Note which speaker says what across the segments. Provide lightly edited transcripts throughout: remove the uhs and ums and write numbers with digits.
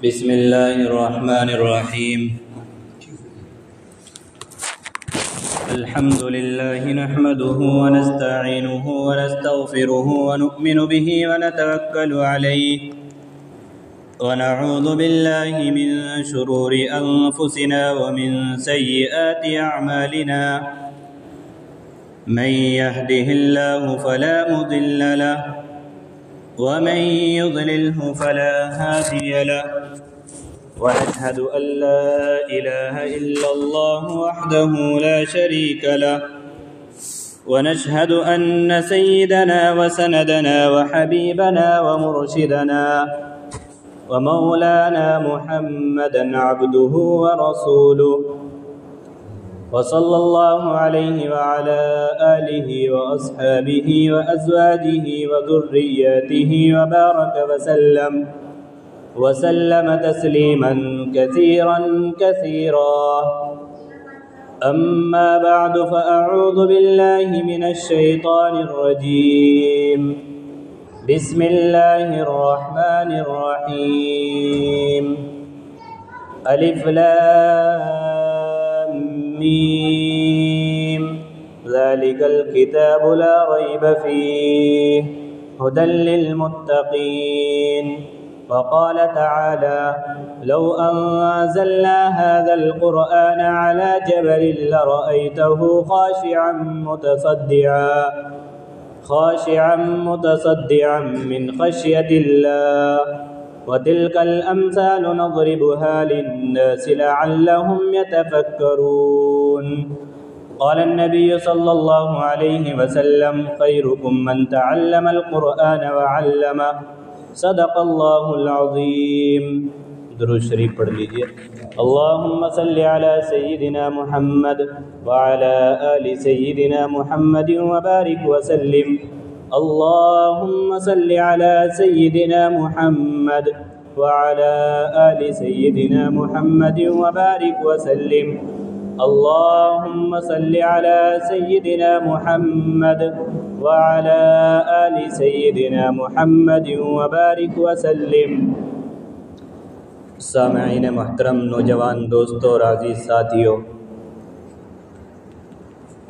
Speaker 1: بسم الله الرحمن الرحيم. الحمد لله نحمده ونستعينه ونستغفره ونؤمن به ونتوكل عليه ونعوذ بالله من شرور أنفسنا ومن سيئات أعمالنا. من يهده الله فلا مضل له ومن يضلله فلا هادي له. ونشهد أن لا إله إلا الله وحده لا شريك له. ونشهد أن سيدنا وسندنا وحبيبنا ومرشدنا ومولانا محمدا عبده ورسوله، وصلى الله عليه وعلى آله وأصحابه وأزواجه وذرياته وبارك وسلم تسليما كثيرا كثيرا. أما بعد، فأعوذ بالله من الشيطان الرجيم. بسم الله الرحمن الرحيم. ألف لام ميم. ذلك الكتاب لا ريب فيه هدى للمتقين. وقال تعالى: لو أنزلنا هذا القرآن على جبل لرأيته خاشعا متصدعا من خشية الله. وتلك الأمثال نضربها للناس لعلهم يتفكرون. قال النبي صلى الله عليه وسلم: خيركم من تعلم القرآن وعلمه. صدق اللہ العظیم. درود شریف پڑھ لیجئے. اللہم صل علی سیدنا محمد وعلی آل سیدنا محمد وبارک وسلم. اللہم صل علی سیدنا محمد وعلی آل سیدنا محمد وبارک وسلم. اللہم صل علی سیدنا محمد وعلى آل سيدنا محمد وبارک وسلم. سامعین محترم، نوجوان دوستوں اور عزیز ساتھیوں،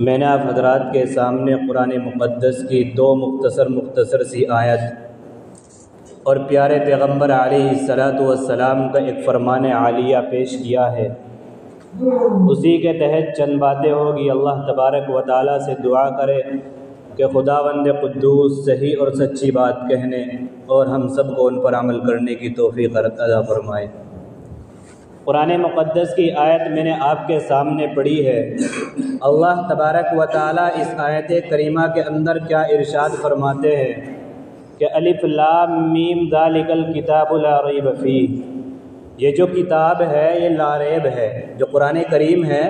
Speaker 1: میں نے آپ حضرات کے سامنے قرآن مقدس کی دو مختصر سی آیت اور پیارے پیغمبر علیہ السلام کا ایک فرمان عالیہ پیش کیا ہے. اسی کے تحت چند باتیں ہوگی. اللہ تبارک و تعالیٰ سے دعا کرے کہ خداوند قدوس صحیح اور سچی بات کہنے اور ہم سب کو ان پر عمل کرنے کی توفیق عطا فرمائے. قرآن مقدس کی آیت میں نے آپ کے سامنے پڑھی ہے. اللہ تبارک و تعالیٰ اس آیت کریمہ کے اندر کیا ارشاد فرماتے ہیں کہ الف لام میم ذالک الکتاب لا ریب فیہ. یہ جو کتاب ہے یہ لا ریب ہے. جو قرآن کریم ہے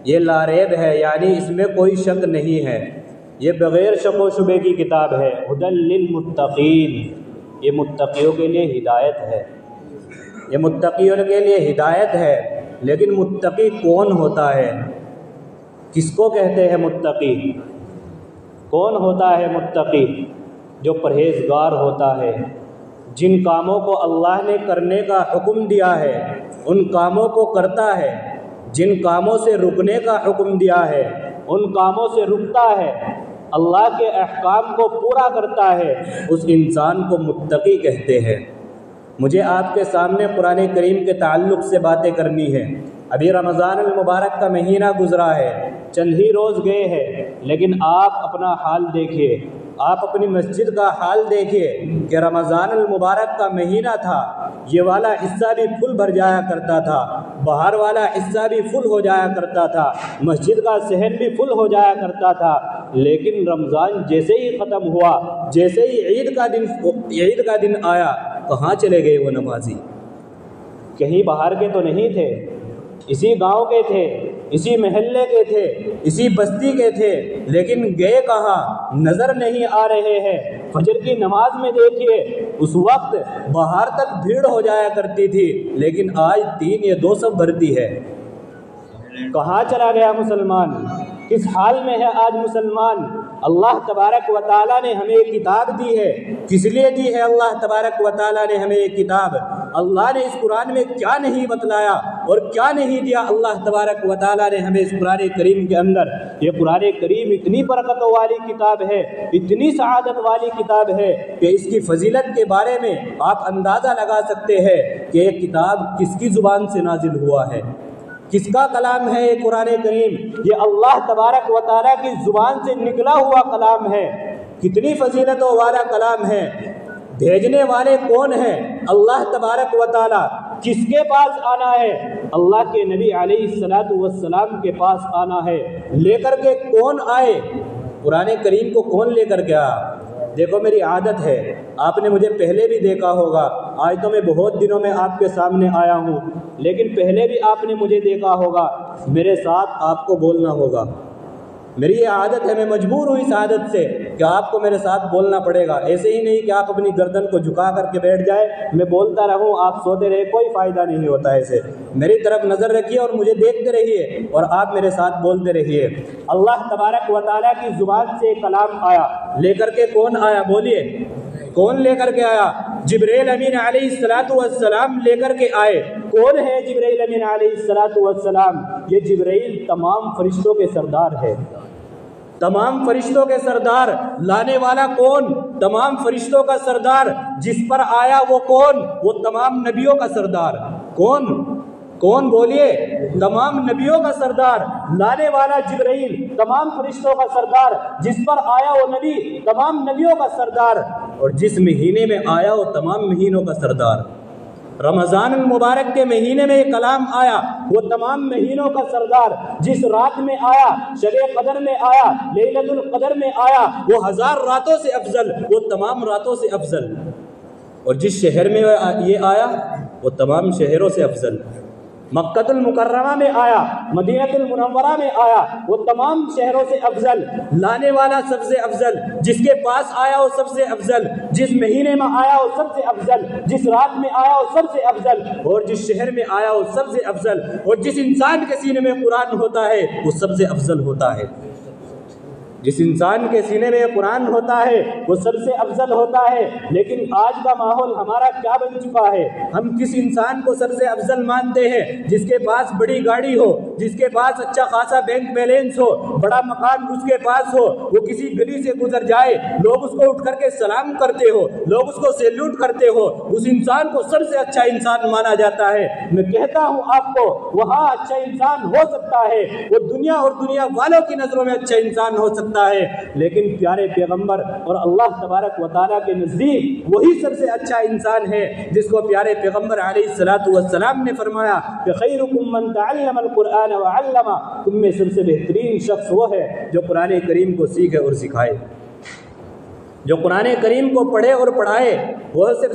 Speaker 1: یہ لا ریب ہے، یعنی اس میں کوئی شک نہیں ہے. یہ بغیر شک و شبے کی کتاب ہے. ہدی للمتقین. یہ متقیوں کے لیے ہدایت ہے. یہ متقیوں کے لیے ہدایت ہے. لیکن متقی کون ہوتا ہے؟ کس کو کہتے ہیں متقی؟ کون ہوتا ہے متقی؟ جو پرہیزگار ہوتا ہے، جن کاموں کو اللہ نے کرنے کا حکم دیا ہے ان کاموں کو کرتا ہے، جن کاموں سے رکنے کا حکم دیا ہے ان کاموں سے رکتا ہے، اللہ کے احکام کو پورا کرتا ہے، اس انسان کو متقی کہتے ہیں. مجھے آپ کے سامنے قرآن کریم کے تعلق سے باتیں کرنی ہے. ابھی رمضان المبارک کا مہینہ گزرا ہے، چند ہی روز گئے ہیں، لیکن آپ اپنا حال دیکھیے، آپ اپنی مسجد کا حال دیکھیے کہ رمضان المبارک کا مہینہ تھا، یہ والا حصہ بھی فل بھر جایا کرتا تھا، باہر والا حصہ بھی فل ہو جایا کرتا تھا، مسجد کا صحن بھی فل ہو جایا کرتا تھا. لیکن رمضان جیسے ہی ختم ہوا، جیسے ہی عید کا دن آیا، کہاں چلے گئے وہ نمازی؟ کہیں باہر کے تو نہیں تھے، اسی گاؤں کے تھے، اسی محلے کے تھے، اسی بستی کے تھے، لیکن گئے کہاں؟ نظر نہیں آ رہے ہیں. فجر کی نماز میں دیکھیے، اس وقت باہر تک بھیڑ ہو جایا کرتی تھی، لیکن آج 3 یا 2 صف بھرتی ہے. کہاں چلا گیا مسلمان؟ کس حال میں ہے آج مسلمان اللہ تبارک و تعالیٰ نے ہمیں ایک کتاب دی ہے. کس لیے دی ہے اللہ تبارک و تعالیٰ نے ہمیں ایک کتاب؟ اللہ نے اس قرآن میں کیا نہیں بتلایا اور کیا نہیں دیا اللہ تبارک و تعالیٰ نے ہمیں اس قرآن کریم کے اندر. یہ قرآن کریم اتنی برکتوں والی کتاب ہے، اتنی سعادت والی کتاب ہے کہ اس کی فضیلت کے بارے میں آپ اندازہ لگا سکتے ہیں کہ یہ کتاب کس کی زبان سے نازل ہوا ہے، کس کا کلام ہے یہ قرآن کریم. یہ اللہ تبارک و تعالیٰ کی زبان سے نکلا ہوا کلام ہے. کتنی فضیلتوں والا کلام ہے. بھیجنے والے کون ہیں؟ اللہ تبارک و تعالیٰ. کس کے پاس آنا ہے؟ اللہ کے نبی علیہ الصلوۃ والسلام کے پاس آنا ہے. لے کر کے کون آئے؟ قرآن کریم کو کون لے کر کے آیا؟ دیکھو میری عادت ہے، آپ نے مجھے پہلے بھی دیکھا ہوگا، آج تو میں بہت دنوں میں آپ کے سامنے آیا ہوں، لیکن پہلے بھی آپ نے مجھے دیکھا ہوگا. میرے ساتھ آپ کو بولنا ہوگا. میری یہ عادت ہے، میں مجبور ہوں اس عادت سے کہ آپ کو میرے ساتھ بولنا پڑے گا. ایسے ہی نہیں کہ آپ اپنی گردن کو جھکا کر کے بیٹھ جائے، میں بولتا رہوں آپ سوتے رہے، کوئی فائدہ نہیں ہوتا. ایسے میری طرف نظر رکھیے اور مجھے دیکھتے رہیے اور آپ میرے ساتھ بولتے رہیے. اللہ تبارک و تعالیٰ کی زبان سے کلام آیا. لے کر کے کون آیا؟ بولیے کون لے کر کے آیا؟ جبرائیل امین علیہ الصلوۃ والسلام لے کر کے آئے. کون ہے جبرائیل امین علیہ الصلوۃ والسلام؟ یہ جبرائیل تمام فرشتوں کے سردار ہے، تمام فرشتوں کے سردار. لانے والا کون؟ تمام فرشتوں کا سردار. جس پر آیا وہ کون؟ وہ تمام نبیوں کا سردار. کون کون بولیے؟ تمام نبیوں کا سردار. لانے والا جبرائیل تمام فرشتوں کا سردار. جس پر آیا وہ نبی تمام نبیوں کا سردار. اور جس مہینے میں آیا وہ تمام مہینوں کا سردار. رمضان المبارک کے مہینے میں یہ کلام آیا، وہ تمام مہینوں کا سردار. جس رات میں آیا، شب قدر میں آیا، لیلۃ القدر میں آیا، وہ 1000 راتوں سے افضل، وہ تمام راتوں سے افضل. اور جس شہر میں یہ آیا وہ تمام شہروں سے افضل. مکہ المکرمہ میں آیا، مدینہ المنورہ میں آیا، وہ تمام شہروں سے افضل. لانے والا سب سے افضل. جس کے پاس آیا وہ سب سے افضل. جس مہینے میں آیا وہ سب سے افضل. جس رات میں آیا وہ سب سے افضل. اور جس شہر میں آیا وہ سب سے افضل. اور جس انسان کے سینے میں قرآن ہوتا ہے وہ سب سے افضل ہوتا ہے. جس انسان کے سینے میں قرآن ہوتا ہے وہ سب سے افضل ہوتا ہے. لیکن آج کا ماحول ہمارا کیا بن چکا ہے؟ ہم کس انسان کو سب سے افضل مانتے ہیں؟ جس کے پاس بڑی گاڑی ہو، جس کے پاس اچھا خاصا بینک بیلنس ہو، بڑا مکان اس کے پاس ہو، وہ کسی گلی سے گزر جائے، لوگ اس کو اٹھ کر کے سلام کرتے ہو، لوگ اس کو سیلوٹ کرتے ہو، اس انسان کو سب سے اچھا انسان مانا جاتا ہے. میں کہتا ہوں آپ کو، وہاں اچھا انسان ہو سکتا ہے، وہ دنیا اور دنیا والوں کی نظروں میں اچھا انسان ہو سکتا ہے، لیکن پیارے پیغمبر اور اللہ تبارک و تعالیٰ کے نزدیک وہی سب سے اچھا انسان ہے جس کو پیارے پیغمبر علیہ الصلوۃ والسلام نے فرمایا کہ خیرکم من تعلم القرآن وعلمہ. تم میں سب سے بہترین شخص وہ ہے جو قرآن کریم کو سیکھے اور سکھائے، جو قرآن کریم کو پڑھے اور پڑھائے، وہ ہے سب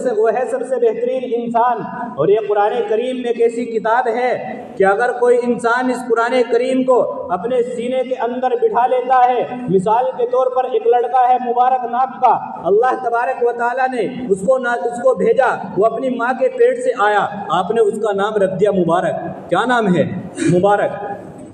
Speaker 1: سے بہترین انسان. اور یہ قرآن کریم میں ایک ایسی کتاب ہے کہ اگر کوئی انسان اس قرآن کریم کو اپنے سینے کے اندر بٹھا لیتا ہے، مثال کے طور پر ایک لڑکا ہے مبارک نام کا، اللہ تبارک و تعالیٰ نے اس کو بھیجا، وہ اپنی ماں کے پیٹ سے آیا، آپ نے اس کا نام رکھ دیا مبارک. کیا نام ہے؟ مبارک.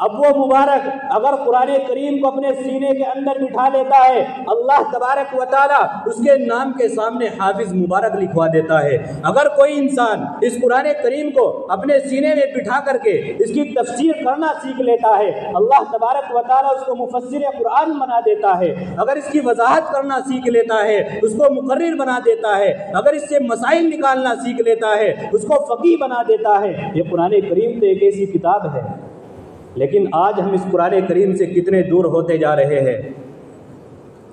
Speaker 1: اب وہ مبارک اگر قرآن کریم کو اپنے سینے کے اندر بٹھا لیتا ہے، اللہ تبارک و تعالیٰ اس کے نام کے سامنے حافظ مبارک لکھوا دیتا ہے. اگر کوئی انسان اس قرآن کریم کو اپنے سینے میں بٹھا کر کے اس کی تفسیر کرنا سیکھ لیتا ہے، اللہ تبارک و تعالیٰ اس کو مفسر قرآن بنا دیتا ہے. اگر اس کی وضاحت کرنا سیکھ لیتا ہے، اس کو مقرر بنا دیتا ہے. اگر اس سے مسائل نکالنا سیکھ لیتا ہے، اس کو فقیہ بنا دیتا ہے. یہ قرآن کریم تو ایک ایسی کتاب ہے، لیکن آج ہم اس قرآن کریم سے کتنے دور ہوتے جا رہے ہیں.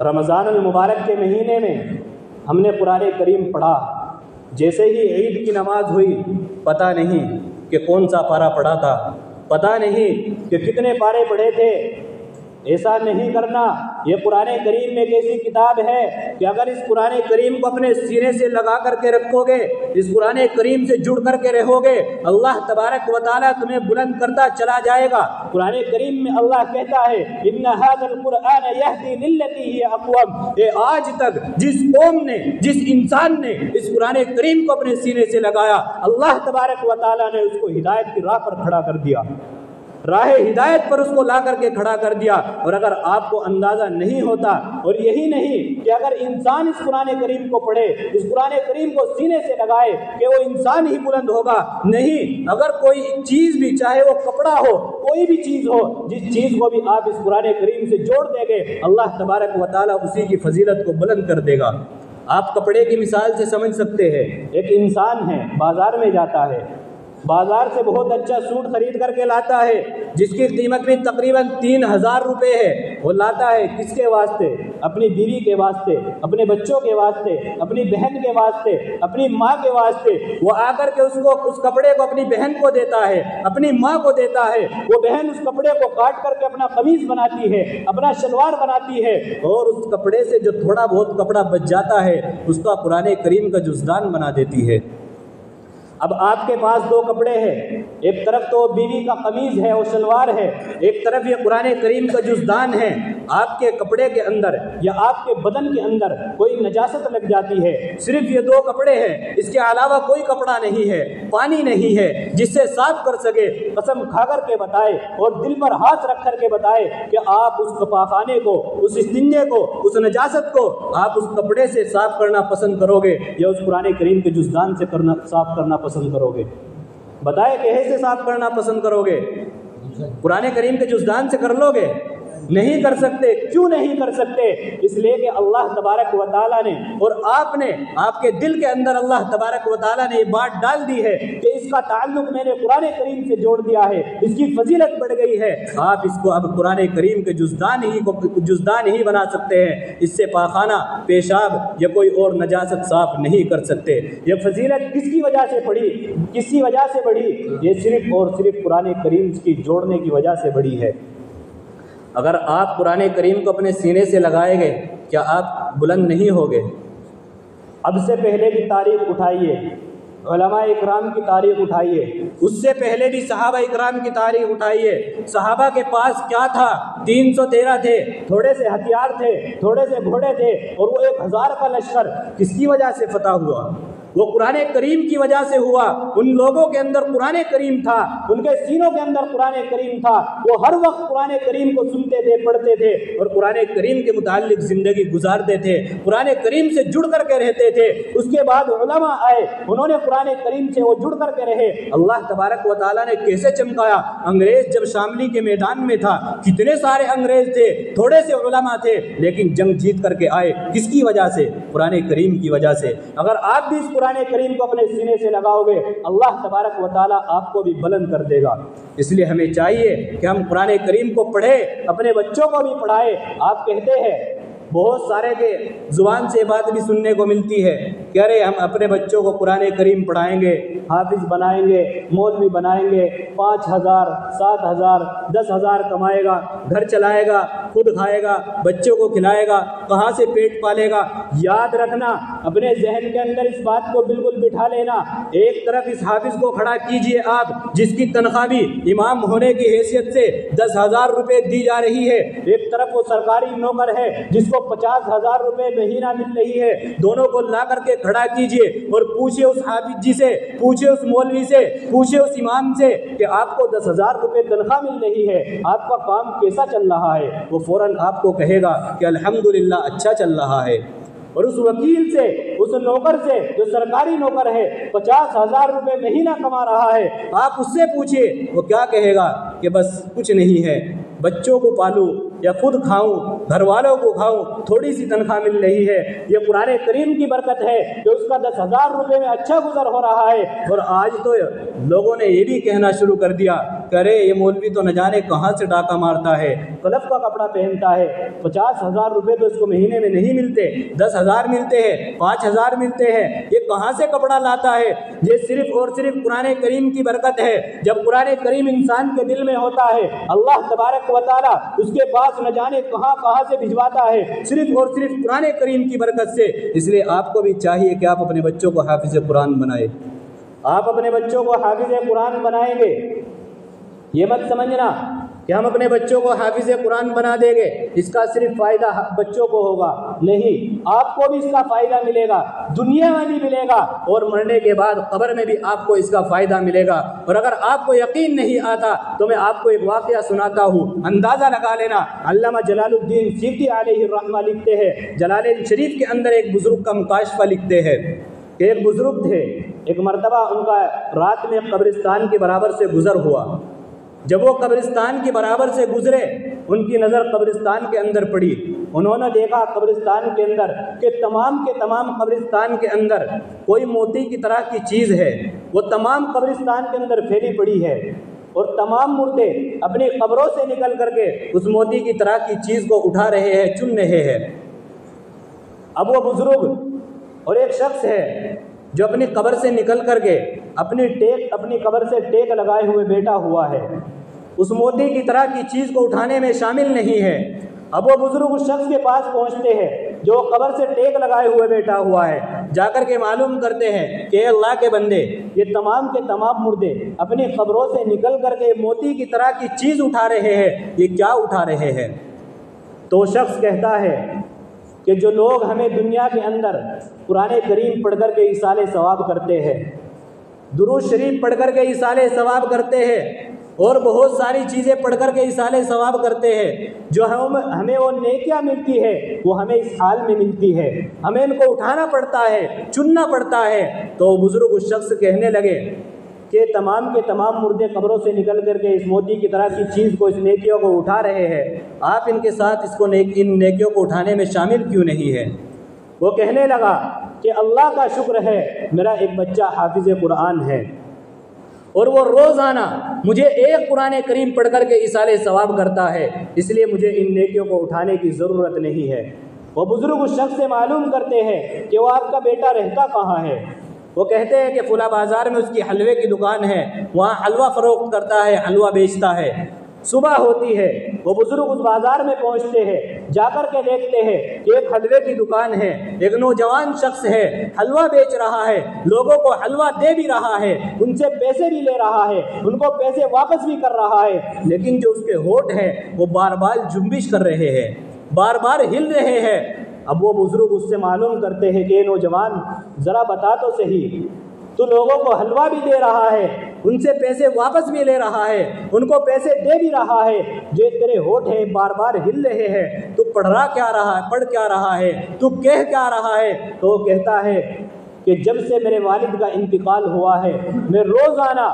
Speaker 1: رمضان المبارک کے مہینے میں ہم نے قرآن کریم پڑھا، جیسے ہی عید کی نماز ہوئی، پتہ نہیں کہ کون سا پارہ پڑھا تھا، پتہ نہیں کہ کتنے پارے پڑھے تھے. ایسا نہیں کرنا. یہ قرآن کریم میں ایک ایسی کتاب ہے کہ اگر اس قرآن کریم کو اپنے سینے سے لگا کر کے رکھو گے، اس قرآن کریم سے جڑ کر کے رہو گے، اللہ تبارک و تعالیٰ تمہیں بلند کرتا چلا جائے گا. قرآن کریم میں اللہ کہتا ہے ان ھذا القرآن یہدی للتی ہی اقوم. آج تک جس قوم نے، جس انسان نے اس قرآن کریم کو اپنے سینے سے لگایا، اللہ تبارک و تعالیٰ نے اس کو ہدایت کی راہ پر کھڑا کر دیا. راہ ہدایت پر اس کو لا کر کے کھڑا کر دیا۔ اور اگر آپ کو اندازہ نہیں ہوتا، اور یہی نہیں کہ اگر انسان اس قرآن کریم کو پڑھے، اس قرآن کریم کو سینے سے لگائے کہ وہ انسان ہی بلند ہوگا، نہیں، اگر کوئی چیز بھی، چاہے وہ کپڑا ہو، کوئی بھی چیز ہو، جس چیز کو بھی آپ اس قرآن کریم سے جوڑ دیں گے، اللہ تبارک و تعالیٰ اسی کی فضیلت کو بلند کر دے گا۔ آپ کپڑے کی مثال سے سمجھ سکتے ہیں، ایک انسان ہے، بازار میں جاتا ہے، بازار سے بہت اچھا سوٹ خرید کر کے لاتا ہے، جس کی قیمت بھی تقریباً 3000 روپے ہے۔ وہ لاتا ہے کس کے واسطے؟ اپنی بیوی کے واسطے، اپنے بچوں کے واسطے، اپنی بہن کے واسطے، اپنی ماں کے واسطے۔ وہ آ کر کے اس کپڑے کو اپنی بہن کو دیتا ہے، اپنی ماں کو دیتا ہے۔ وہ بہن اس کپڑے کو کاٹ کر کے اپنا قمیض بناتی ہے، اپنا شلوار بناتی ہے، اور اس کپڑے سے جو تھوڑا بہت کپڑا بچ جاتا ہے اس کا قرآن کریم کا جزدان بنا دیتی ہے۔ اب آپ کے پاس دو کپڑے ہیں، ایک طرف تو بیوی کا قمیض ہے اور شلوار ہے، ایک طرف یہ قرآن کریم کا جزدان ہے۔ آپ کے کپڑے کے اندر یا آپ کے بدن کے اندر کوئی نجاست لگ جاتی ہے، صرف یہ دو کپڑے ہیں، اس کے علاوہ کوئی کپڑا نہیں ہے، پانی نہیں ہے جس سے صاف کر سکے، قسم کھا کر کے بتائے اور دل پر ہاتھ رکھ کر کے بتائے کہ آپ اس پاخانے کو، اس استنجے کو، اس نجاست کو آپ اس کپڑے سے صاف کرنا پسند کرو گے یا اس قرآن کریم کے جزدان سے صاف کرنا پسند کرو گے؟ بتائے کہے سے صاف کرنا پسند کرو گے؟ قرآن کریم کے جزدان سے کر لو گے؟ نہیں کر سکتے۔ کیوں نہیں کر سکتے؟ اس لیے کہ اللہ تبارک و تعالیٰ نے اور آپ کے دل کے اندر اللہ تبارک و تعالیٰ نے یہ بات ڈال دی ہے کہ اس کا تعلق میں نے قرآن کریم سے جوڑ دیا ہے، اس کی فضیلت بڑھ گئی ہے۔ آپ اس کو اب قرآن کریم کے جزدان ہی بنا سکتے ہیں، اس سے پاخانہ، پیشاب یا کوئی اور نجاست صاف نہیں کر سکتے۔ یہ فضیلت کس کی وجہ سے بڑھی؟ یہ صرف اور صرف قرآن کریم کی جوڑنے کی وجہ سے بڑھی ہے۔ اگر آپ قرآن کریم کو اپنے سینے سے لگائیں گے، کیا آپ بلند نہیں ہوگے؟ اب سے پہلے کی تاریخ اٹھائیے، علماء اکرام کی تاریخ اٹھائیے، اس سے پہلے بھی صحابہ اکرام کی تاریخ اٹھائیے۔ صحابہ کے پاس کیا تھا؟ 313 تھے، تھوڑے سے ہتھیار تھے، تھوڑے سے گھوڑے تھے، اور وہ 1000 کا لشکر کس کی وجہ سے فتح ہوا؟ وہ قرآن کریم کی وجہ سے ہوا۔ ان لوگوں کے اندر قرآن کریم تھا، ان کے سینوں کے اندر قرآن کریم تھا، وہ ہر وقت قرآن کریم کو سنتے تھے، پڑھتے تھے اور قرآن کریم کے متعلق زندگی گزارتے تھے، قرآن کریم سے جڑ کر کے رہتے تھے۔ اس کے بعد علماء آئے، انہوں نے قرآن کریم سے وہ جڑ کر کے رہے۔ اللہ تبارک و تعالیٰ نے کیسے چمکایا؟ انگریز جب شاملی کے میدان میں تھا، کتنے سارے انگریز تھے، تھوڑے سے علماء تھے، لیکن جنگ جیت کر کے آئے۔ کس کی وجہ سے؟ قرآن کریم کی وجہ سے۔ اگر آپ بھی اس قرآن کریم کو اپنے سینے سے لگاؤ گے، اللہ تبارک و تعالیٰ آپ کو بھی بلند کر دے گا۔ اس لیے ہمیں چاہیے کہ ہم قرآن کریم کو پڑھیں، اپنے بچوں کو بھی پڑھائیں۔ آپ کہتے ہیں، بہت سارے کے زبان سے بات بھی سننے کو ملتی ہے کہ ارے ہم اپنے بچوں کو قرآن کریم پڑھائیں گے، حافظ بنائیں گے، مولوی بنائیں گے، 5000 7000 10000 کمائے گا، گھر چلائے گا، خود کھائے گا، بچوں کو کھلائے گا، کہاں سے پیٹ پالے گا؟ یاد رکھنا، اپنے ذہن کے اندر اس بات کو بالکل بٹھا لینا۔ ایک طرف اس حافظ کو کھڑا کیجئے آپ، جس کی تنخواہ بھی امام ہونے کی حیثیت سے 10,000 روپے دی جا رہی ہے، ایک طرف وہ سرکاری نوکر ہے جس کو 50,000 روپے مہینہ مل رہی ہے۔ دونوں کو لا کر کے کھڑا کیجئے اور پوچھئے اس حافظ جی سے، پوچھئے اس مولوی سے، پوچھئے اس امام سے کہ آپ کو 10,000 روپے تنخواہ مل رہی ہے، آپ کا کام کیسا چل رہا ہے؟ وہ فوراً آپ کو کہے گا کہ الحمدللہ اچھا چل رہا ہے۔ اور اس وکیل سے، اس نوکر سے جو سرکاری نوکر ہے، 50,000 روپے مہینہ کما رہا ہے، آپ اس سے پوچھئے، وہ کیا کہے گا کہ بس کچھ نہیں ہے، بچوں کو پالوں یا خود کھاؤں، گھر والوں کو کھاؤں، تھوڑی سی تنخواہ مل رہی ہے۔ یہ قرآن کریم کی برکت ہے کہ اس کا 10,000 روپے میں اچھا گزر ہو رہا ہے۔ اور آج تو لوگوں نے یہ بھی کہنا شروع کر دیا کہ ارے یہ مولوی تو نہ جانے کہاں سے ڈاکہ مارتا ہے، کلف کا کپڑا پہنتا ہے، 50,000 روپے تو اس کو مہینے میں نہیں ملتے، 10,000 ملتے ہیں، 5,000 ملتے ہیں، یہ کہاں سے کپڑا لاتا ہے؟ یہ صرف اور صرف قرآن کریم کی برکت ہے۔ جب قرآن کریم انسان کے دل میں ہوتا ہے، اللہ تبارک و تعالیٰ اس کے پاس نہ جانے کہاں سے بھجواتا ہے، صرف اور صرف قرآن کریم کی برکت سے۔ اس لیے آپ کو بھی چاہیے کہ آپ اپنے بچوں کو حافظ قرآن بنائیں۔ آپ اپنے بچوں کو حافظ قرآن بنائیں گے، یہ مت سمجھنا کہ ہم اپنے بچوں کو حافظ قرآن بنا دیں گے، اس کا صرف فائدہ بچوں کو ہوگا، نہیں، آپ کو بھی اس کا فائدہ ملے گا، دنیا میں بھی ملے گا اور مرنے کے بعد قبر میں بھی آپ کو اس کا فائدہ ملے گا۔ اور اگر آپ کو یقین نہیں آتا تو میں آپ کو ایک واقعہ سناتا ہوں، اندازہ لگا لینا۔ علامہ جلال الدین سیوطی علیہ الرحمہ لکھتے ہیں، جلالین شریف کے اندر ایک بزرگ کا مکاشفہ لکھتے ہیں کہ ایک بزرگ تھے، ایک مرتبہ ان کا رات میں قبرستان کے برابر سے گزر ہوا۔ جب وہ قبرستان کے برابر سے گزرے، ان کی نظر قبرستان کے اندر پڑی۔ انہوں نے دیکھا قبرستان کے اندر کہ تمام کے تمام قبرستان کے اندر کوئی موتی کی طرح کی چیز ہے، وہ تمام قبرستان کے اندر پھیلی پڑی ہے، اور تمام مردے اپنی قبروں سے نکل کر کے اس موتی کی طرح کی چیز کو اٹھا رہے ہیں، چن رہے ہیں۔ اب وہ بزرگ اور ایک شخص ہے جو اپنی قبر سے نکل کر کے اپنی قبر سے ٹیک لگائے ہوئے بیٹھا ہوا ہے، اس موتی کی طرح کی چیز کو اٹھانے میں شامل نہیں ہے۔ اب وہ بزرگ اس شخص کے پاس پہنچتے ہیں جو قبر سے ٹیک لگائے ہوئے بیٹھا ہوا ہے، جا کر کے معلوم کرتے ہیں کہ اے اللہ کے بندے، یہ تمام کے تمام مردے اپنی قبروں سے نکل کر کے موتی کی طرح کی چیز اٹھا رہے ہیں، یہ کیا اٹھا رہے ہیں؟ تو شخص کہتا ہے کہ جو لوگ ہمیں دنیا کے اندر قرآن کریم پڑھ کر کے ایصال ثواب کرتے ہیں، درود شریف پڑھ کر کے ایصال ثواب کرتے ہیں، اور بہت ساری چیزیں پڑھ کر کے ایصال ثواب کرتے ہیں، جو ہمیں وہ نیکیاں ملتی ہے وہ ہمیں اس حال میں ملتی ہے، ہمیں ان کو اٹھانا پڑتا ہے، چننا پڑتا ہے۔ تو بزرگ اس شخص کہنے لگے کہ تمام کے تمام مردے قبروں سے نکل کر کے اس موتی کی طرح کی چیز کو، اس نیکیوں کو اٹھا رہے ہیں، آپ ان کے ساتھ ان نیکیوں کو اٹھانے میں شامل کیوں نہیں ہے؟ وہ کہنے لگا کہ اللہ کا شکر ہے میرا ایک بچہ حافظ قرآن ہے، اور وہ روزانہ مجھے ایک قرآن کریم پڑھ کر کے ایصال ثواب کرتا ہے، اس لیے مجھے ان نیکیوں کو اٹھانے کی ضرورت نہیں ہے۔ وہ بزرگ اس شخص سے معلوم کرتے ہیں کہ وہ آپ کا بیٹا رہتا کہاں ہے؟ وہ کہتے ہیں کہ فلاں بازار میں اس کی حلوے کی دکان ہے، وہاں حلوہ فروخت کرتا ہے، حلوہ بیچتا ہے۔ صبح ہوتی ہے، وہ بزرگ اس بازار میں پہنچتے ہیں، جا کر کے دیکھتے ہیں کہ ایک حلوے کی دکان ہے، ایک نوجوان شخص ہے، حلوہ بیچ رہا ہے، لوگوں کو حلوہ دے بھی رہا ہے، ان سے پیسے بھی لے رہا ہے، ان کو پیسے واپس بھی کر رہا ہے، لیکن جو اس کے ہونٹ ہیں وہ بار بار جنبش کر رہے ہیں، بار بار ہل رہے ہیں۔ اب وہ بزرگ اس سے معلوم کرتے ہیں کہ نوجوان ذرا بتا تو صحیح، تو لوگوں کو حلوہ بھی دے رہا ہے، ان سے پیسے واپس بھی لے رہا ہے، ان کو پیسے دے بھی رہا ہے، جو تیرے ہونٹ ہیں بار بار ہل رہے ہیں، تو پڑھ کیا رہا ہے، تو کہہ کیا رہا ہے؟ تو وہ کہتا ہے کہ جب سے میرے والد کا انتقال ہوا ہے، میں روزانہ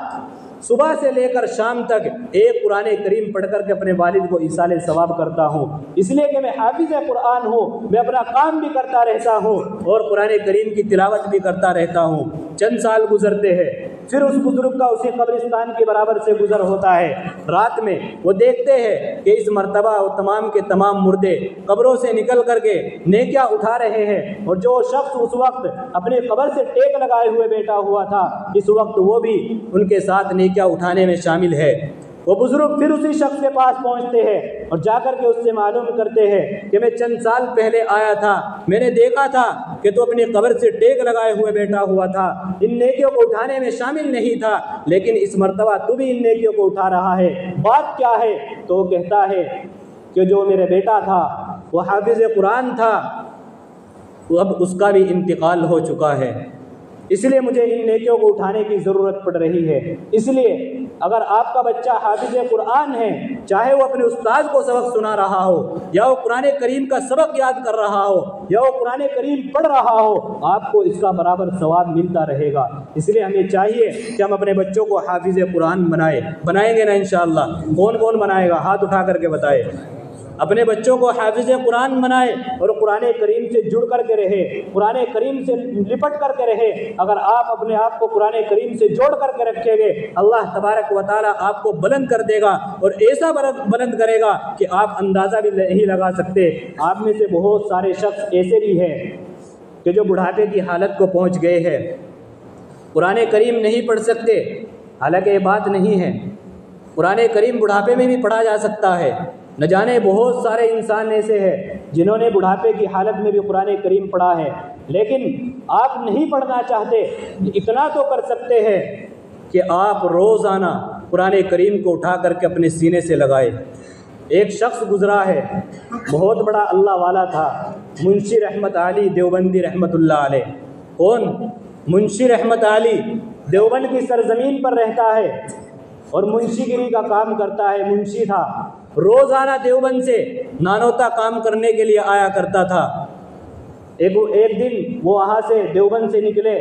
Speaker 1: صبح سے لے کر شام تک ایک قرآن کریم پڑھ کر کے اپنے والد کو ایصال ثواب کرتا ہوں، اس لیے کہ میں حافظ قرآن ہوں، میں اپنا کام بھی کرتا رہتا ہوں اور قرآن کریم کی تلاوت بھی کرتا رہتا ہوں۔ چند سال گزرتے ہیں، پھر اس بزرگ کا اسی قبرستان کے برابر سے گزر ہوتا ہے۔ رات میں وہ دیکھتے ہیں کہ اس مرتبہ وہ تمام کے تمام مردے قبروں سے نکل کر کے نیکیاں اٹھا رہے ہیں، اور جو شخص اس وقت اپنے قبر سے ٹیک لگائے ہوئے بیٹھا ہوا تھا، اس وقت وہ بھی ان کے ساتھ نیکیاں اٹھانے میں شامل ہے۔ وہ بزرگ پھر اسی شخص کے پاس پہنچتے ہیں اور جا کر کے اس سے معلوم کرتے ہیں کہ میں چند سال پہلے آیا تھا، میں نے دیکھا تھا کہ تو اپنی قبر سے ٹیک لگائے ہوئے بیٹھا ہوا تھا، ان نیکیوں کو اٹھانے میں شامل نہیں تھا، لیکن اس مرتبہ تو بھی ان نیکیوں کو اٹھا رہا ہے، بات کیا ہے؟ تو وہ کہتا ہے کہ جو میرے بیٹا تھا وہ حافظ قرآن تھا، وہ اب اس کا بھی انتقال ہو چکا ہے، اس لیے مجھے ان نیکیوں کو اٹھانے کی ضرورت پڑ رہی ہے۔ اس لیے اگر آپ کا بچہ حافظ قرآن ہے، چاہے وہ اپنے استاد کو سبق سنا رہا ہو، یا وہ قرآن کریم کا سبق یاد کر رہا ہو، یا وہ قرآن کریم پڑھ رہا ہو، آپ کو اس کا برابر ثواب ملتا رہے گا۔ اس لیے ہمیں چاہیے کہ ہم اپنے بچوں کو حافظ قرآن بنائیں گے نا انشاءاللہ؟ کون کون بنائے گا؟ ہاتھ اٹھا کر کے بتائے۔ اپنے بچوں کو حافظ قرآن بنائے اور قرآن کریم سے جڑ کر کے رہے، قرآن کریم سے لپٹ کر کے رہے۔ اگر آپ اپنے آپ کو قرآن کریم سے جوڑ کر کے رکھیں گے، اللہ تبارک و تعالیٰ آپ کو بلند کر دے گا، اور ایسا بلند کرے گا کہ آپ اندازہ بھی نہیں لگا سکتے۔ آپ میں سے بہت سارے شخص ایسے بھی ہیں کہ جو بڑھاپے کی حالت کو پہنچ گئے ہیں، قرآن کریم نہیں پڑھ سکتے، حالانکہ یہ بات نہیں ہے، قرآن کریم بڑھاپے میں بھی پڑھا جا سکتا ہے۔ نہ جانے بہت سارے انسان ایسے ہیں جنہوں نے بڑھاپے کی حالت میں بھی قرآن کریم پڑھا ہے، لیکن آپ نہیں پڑھنا چاہتے۔ اتنا تو کر سکتے ہیں کہ آپ روزانہ قرآن کریم کو اٹھا کر کے اپنے سینے سے لگائے۔ ایک شخص گزرا ہے، بہت بڑا اللہ والا تھا، منشی رحمت علی دیوبندی رحمت اللہ علیہ۔ کون؟ منشی رحمت علی دیوبند کی سرزمین پر رہتا ہے اور منشی گیری کا کام کرتا ہے، منشی تھا۔ روزانہ دیوبند سے نانوتا کام کرنے کے لیے آیا کرتا تھا۔ ایک دن وہ وہاں سے دیوبند سے نکلے،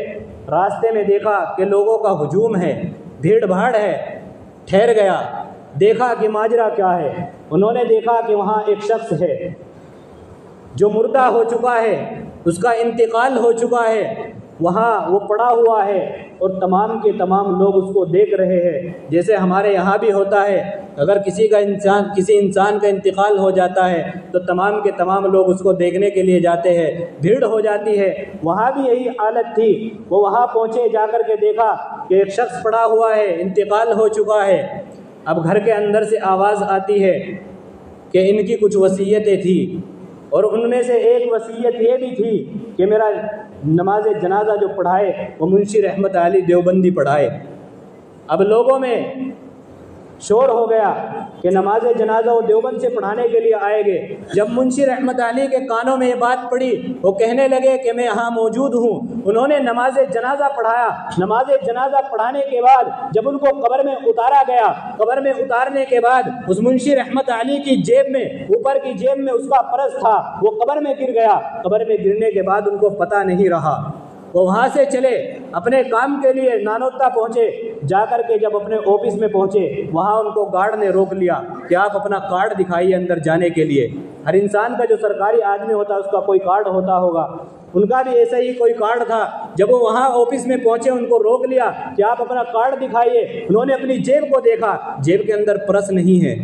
Speaker 1: راستے میں دیکھا کہ لوگوں کا ہجوم ہے، بھیڑ بھاڑ ہے، ٹھہر گیا، دیکھا کہ ماجرا کیا ہے۔ انہوں نے دیکھا کہ وہاں ایک شخص ہے جو مردہ ہو چکا ہے، اس کا انتقال ہو چکا ہے، وہاں وہ پڑا ہوا ہے اور تمام کے تمام لوگ اس کو دیکھ رہے ہیں۔ جیسے ہمارے یہاں بھی ہوتا ہے، اگر کسی انسان کا انتقال ہو جاتا ہے تو تمام کے تمام لوگ اس کو دیکھنے کے لیے جاتے ہیں، بھیڑ ہو جاتی ہے۔ وہاں بھی یہی حالت تھی۔ وہ وہاں پہنچے، جا کر کے دیکھا کہ ایک شخص پڑا ہوا ہے، انتقال ہو چکا ہے۔ اب گھر کے اندر سے آواز آتی ہے کہ ان کی کچھ وصیتیں تھیں، اور ان میں سے ایک وصیت یہ بھی تھی کہ میرا نماز جنازہ جو پڑھائے وہ منشی رحمت علی دیوبندی پڑھائے۔ اب لوگوں میں شور ہو گیا کہ نماز جنازہ وہ دیوبند سے پڑھانے کے لیے آئے گے۔ جب منشی رحمت علی کے کانوں میں یہ بات پڑی، وہ کہنے لگے کہ میں یہاں موجود ہوں۔ انہوں نے نماز جنازہ پڑھایا۔ نماز جنازہ پڑھانے کے بعد جب ان کو قبر میں اتارا گیا، قبر میں اتارنے کے بعد اس منشی رحمت علی کی جیب میں، اوپر کی جیب میں اس کا پرس تھا، وہ قبر میں گر گیا۔ قبر میں گرنے کے بعد ان کو پتہ نہیں رہا۔ وہ وہاں سے چلے، اپنے کام کے لیے نانوتا پہنچے۔ جا کر کے جب اپنے آفس میں پہنچے، وہاں ان کو گارڈ نے روک لیا کہ آپ اپنا کارڈ دکھائیے اندر جانے کے لیے۔ ہر انسان کا جو سرکاری آدمی ہوتا ہے اس کا کوئی کارڈ ہوتا ہوگا، ان کا بھی ایسا ہی کوئی کارڈ تھا۔ جب وہ وہاں آفس میں پہنچے، ان کو روک لیا کہ آپ اپنا کارڈ دکھائیے۔ انہوں نے اپنی جیب کو دیکھا، جیب کے اندر پرس نہیں ہے۔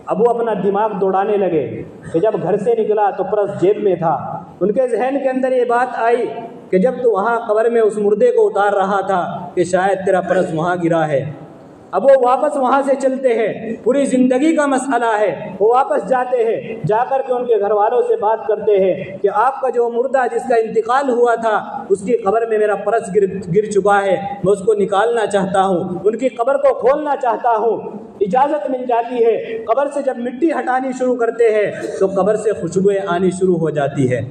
Speaker 1: اب وہ اپنا دماغ دوڑانے لگے کہ جب گھر سے نکلا تو پرس جیب میں تھا۔ ان کے ذہن کے اندر یہ بات آئی کہ جب تو وہاں قبر میں اس مردے کو اتار رہا تھا کہ شاید تیرا پرس وہاں گرا ہے۔ اب وہ واپس وہاں سے چلتے ہیں، پوری زندگی کا مسئلہ ہے۔ وہ واپس جاتے ہیں، جا کر کے ان کے گھر والوں سے بات کرتے ہیں کہ آپ کا جو مردہ جس کا انتقال ہوا تھا اس کی قبر میں میرا پرس گر چکا ہے، میں اس کو نکالنا چاہتا ہوں، ان کی قبر کو کھولنا چاہتا ہوں۔ اجازت مل جاتی ہے۔ قبر سے جب مٹی ہٹانی شروع کرتے ہیں تو قبر سے خوشبوئیں آنی شروع ہو جاتی ہے۔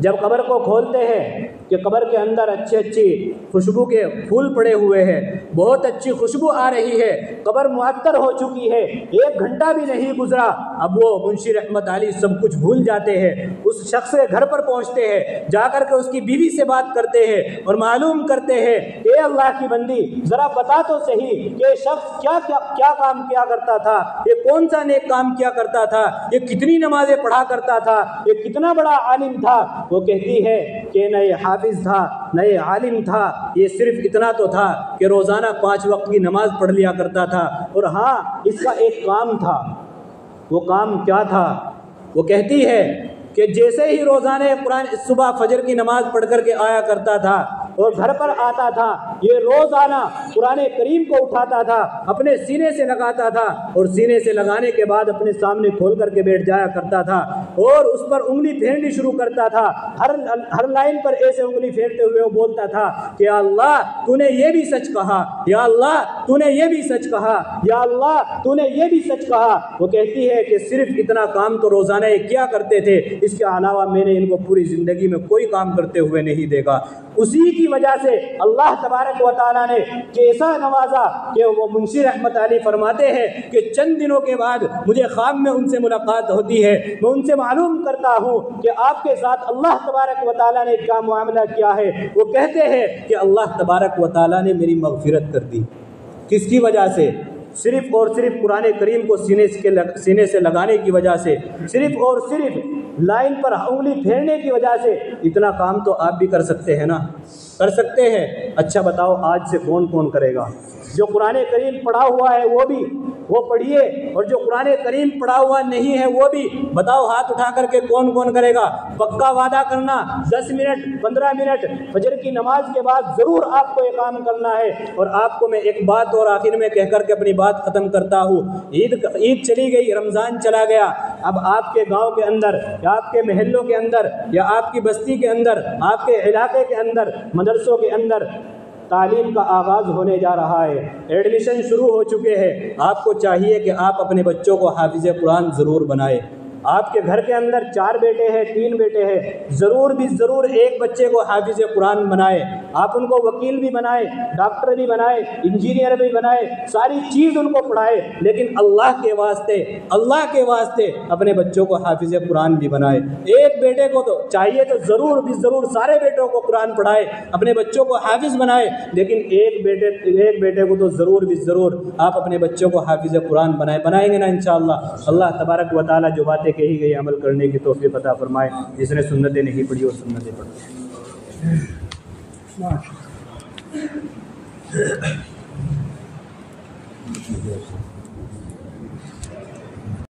Speaker 1: جب قبر کو کھولتے ہیں کہ قبر کے اندر اچھی خوشبو کے پھول پڑے ہوئے ہیں، بہت اچھی خوشبو آ رہی ہے، قبر معطر ہو چکی ہے، 1 گھنٹہ بھی نہیں گزرا۔ اب وہ منشی رحمت علی سب کچھ بھول جاتے ہیں، اس شخص کے گھر پر پہنچتے ہیں، جا کر کے اس کی بیوی سے بات کرتے ہیں اور معلوم کرتے ہیں کہ اے اللہ کی بندی، ذرا بتا تو صحیح کہ یہ شخص کیا کام کیا کرتا تھا، یہ کون سا نیک کام کیا کرتا تھا، یہ کتنی نمازیں پڑھا کرتا تھا، یہ کتنا بڑا عالم تھا۔ وہ کہتی ہے کہ نہ یہ حافظ تھا، نہ یہ عالم تھا، یہ صرف اتنا تو تھا کہ روزانہ 5 وقت کی نماز پڑھ لیا کرتا تھا، اور ہاں اس کا ایک کام تھا۔ وہ کام کیا تھا؟ وہ کہتی ہے کہ جیسے ہی روزانہ قرآن صبح فجر کی نماز پڑھ کر کے آیا کرتا تھا اور گھر پر آتا تھا، یہ روزانہ قرآن کریم کو اٹھاتا تھا، اپنے سینے سے لگاتا تھا، اور سینے سے لگانے کے بعد اپنے سامنے کھول کر کے بیٹھ جایا کرتا تھا اور اس پر انگلی پھیرنی شروع کرتا تھا۔ ہر لائن پر ایسے انگلی پھیرتے ہوئے وہ بولتا تھا کہ یا اللہ تو نے یہ بھی سچ کہا، یا اللہ تو نے یہ بھی سچ کہا، یا اللہ تو نے یہ بھی سچ کہا۔ وہ کہتی ہے کہ صرف اتنا کام تو روزانہ یہ کیا کرتے تھے، اس کے علاوہ میں نے ان کو پوری زندگی میں کوئی کام کرتے ہوئے نہیں دیکھا۔ اسی کی وجہ سے اللہ تبارک و تعالیٰ نے کیسا نوازا کہ وہ منشی رحمت علی فرماتے ہیں کہ چند دنوں کے بعد مجھے خواب میں ان سے ملاقات ہوتی ہے، میں ان سے معلوم کرتا ہوں کہ آپ کے ساتھ اللہ تبارک و تعالیٰ نے کیا معاملہ کیا ہے۔ وہ کہتے ہیں کہ اللہ تبارک و تعالیٰ نے میری مغفرت کر دی۔ کس کی وجہ سے؟ صرف اور صرف قرآن کریم کو سینے سے لگانے کی وجہ سے، صرف اور صرف لائن پر انگلی پھیرنے کی وجہ سے۔ اتنا کام تو آپ بھی کر سکتے ہیں نا، کر سکتے ہیں۔ اچھا بتاؤ آج سے کون کون کرے گا؟ جو قرآن کریم پڑھا ہوا ہے وہ پڑھیے، اور جو قرآن کریم پڑھا ہوا نہیں ہے وہ بھی بتاؤ، ہاتھ اٹھا کر کے کون کون کرے گا؟ پکا وعدہ کرنا 10 منٹ 15 منٹ فجر کی نماز کے بعد ضرور آپ کو یہ کام کرنا ہے۔ اور آپ کو میں ایک بات اور آخر میں کہہ کر کے اپنی بات ختم کرتا ہوں۔ عید چلی گئی، رمضان چلا گیا۔ اب آپ کے گاؤں کے اندر یا آپ کے محلوں کے اندر یا آپ کی بستی کے اندر، آپ کے علاقے کے اندر، مدرسوں کے اندر تعلیم کا آغاز ہونے جا رہا ہے، ایڈمیشن شروع ہو چکے ہیں۔ آپ کو چاہیے کہ آپ اپنے بچوں کو حافظ قرآن ضرور بنائیں۔ آپ کے گھر کے اندر 4 بیٹے ہیں، 3 بیٹے ہیں، ضرور بھی ضرور ایک بچے کو حافظ قرآن بنائے۔ آپ ان کو وکیل بھی بنائے، ڈاکٹر بھی بنائے، انجینئر بھی بنائے، ساری چیز ان کو پڑھائے، لیکن اللہ کے واسطے اپنے بچوں کو حافظ قرآن بھی بنائے۔ ایک بیٹے کو تو چاہیے تو ضرور بھی ضرور سارے بیٹوں کو قرآن پڑھائے، اپنے بچوں کو حافظ بنائے، لیکن ایک بیٹے کو تو ضرور بھی ضرور آپ اپنے بچوں کو حافظ قرآن بنائیں گے نا انشاءاللہ۔ اللہ تبارک و تعالی جو باتیں کہی گئی عمل کرنے کی توفیق عطا فرمائے۔ جس نے سنتیں نہیں پڑھی وہ سنتیں پڑھے۔